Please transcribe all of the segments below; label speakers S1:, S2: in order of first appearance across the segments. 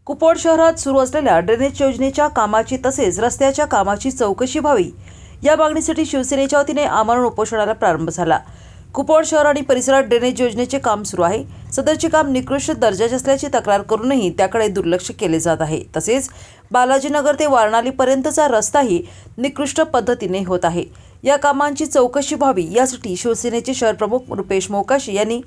S1: कुपवाड शहरात सुरू असलेल्या ड्रेनेज योजनेच्या कामाची तसेच रस्त्याच्या कामाची चौकशी व्हावी या मागणीसाठी शिवसेनेच्या वतीने आमरण उपोषणाला प्रारंभ झाला। कुपवाड शहर आणि परिसरात ड्रेनेज योजनेचे काम सुरू आहे। सदरचे काम निकृष्ट दर्जाचे असल्याची तक्रार करूनही त्याकडे दुर्लक्ष केले जात आहे। तसेच बालाजीनगर ते वारणाली पर्यंतचा रस्ताही निकृष्ट पद्धतीने होत आहे। या कामांची चौकशी व्हावी यासाठी शिवसेनेचे शहर प्रमुख रुपेश मोकाशी यांनी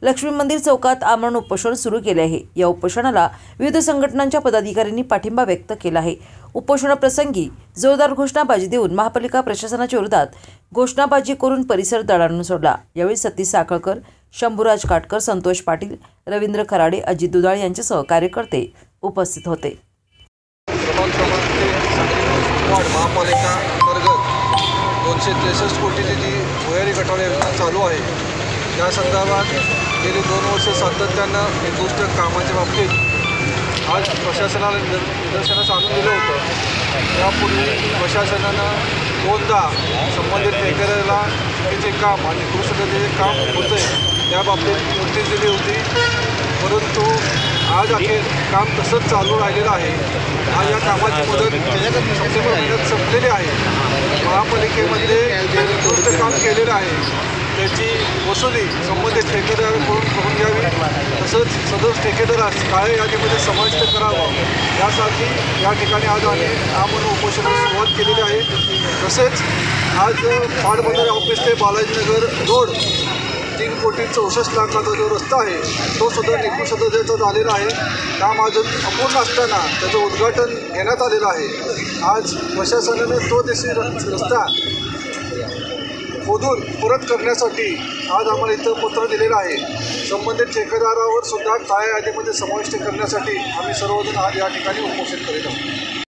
S1: लक्ष्मी मंदिर चौकात आमरण उपोषण सुरू केले आहे। या उपोषणाला विविध संघटनांच्या पदाधिकाऱ्यांनी पाठिंबा व्यक्त केला आहे। उपोषणाप्रसंगी जोरदार घोषणाबाजी देऊन महापालिका प्रशासनाच्या विरोधात घोषणाबाजी करून परिसर दणाणून सोडला। यावेळी सतीश साखळकर, शंभूराज काटकर, संतोष पाटील, रवींद्र खराडे, अजित दुधाळ यांच्यासह कार्यकर्ते उपस्थित होते।
S2: महापालिका अंतर्गत 263 कोटीची जी भुयारी गटार योजना चालू आहे त्या संदर्भात गेली 2 वर्ष सातत्यानं निकृष्ट कामाच्या बाबतीत आज प्रशासनाला निदर्शनास आणून दिलं होतं। यापूर्वी प्रशासनानं 2दा संबंधित ठेकेदाराला चुकीचे काम आणि निकृष्टतेचे काम होते त्याबाबतीत नोटीस दिली होती, परंतु आज अखेर काम तसंच चालू राहिलेलं आहे। आज या कामाची मुदत सप्टेंबर महिन्यात संपलेली आहे। महापालिकेमध्ये जे निकृष्ट काम केलेलं आहे त्याची वसुली संबंधित ठेकेदाराकडून करून घ्यावी, तसंच सदर ठेकेदारास काळ्या यादीमध्ये समाविष्ट करावं यासाठी या ठिकाणी आज आम्ही आमरण उपोषणाला सुरुवात केलेली आहे। तसेच आज पाटबंधारे ऑफिस ते बालाजीनगर रोड 3 कोटी 64 लाखाचा जो रस्ता आहे तो सुद्धा निकृष्ट दर्जाचा झालेला आहे। काम अजून अपूर्ण असताना त्याचं उद्घाटन घेण्यात आलेलं आहे। आज प्रशासनाने तो रस्ता खोदून परत करण्यासाठी आज आम्हाला इथं पत्र दिलेलं आहे। संबंधित ठेकेदारावर सुद्धा काळ्या यादीमध्ये समाविष्ट करण्यासाठी आम्ही सर्वजण आज या ठिकाणी उपोषण करीत आहोत।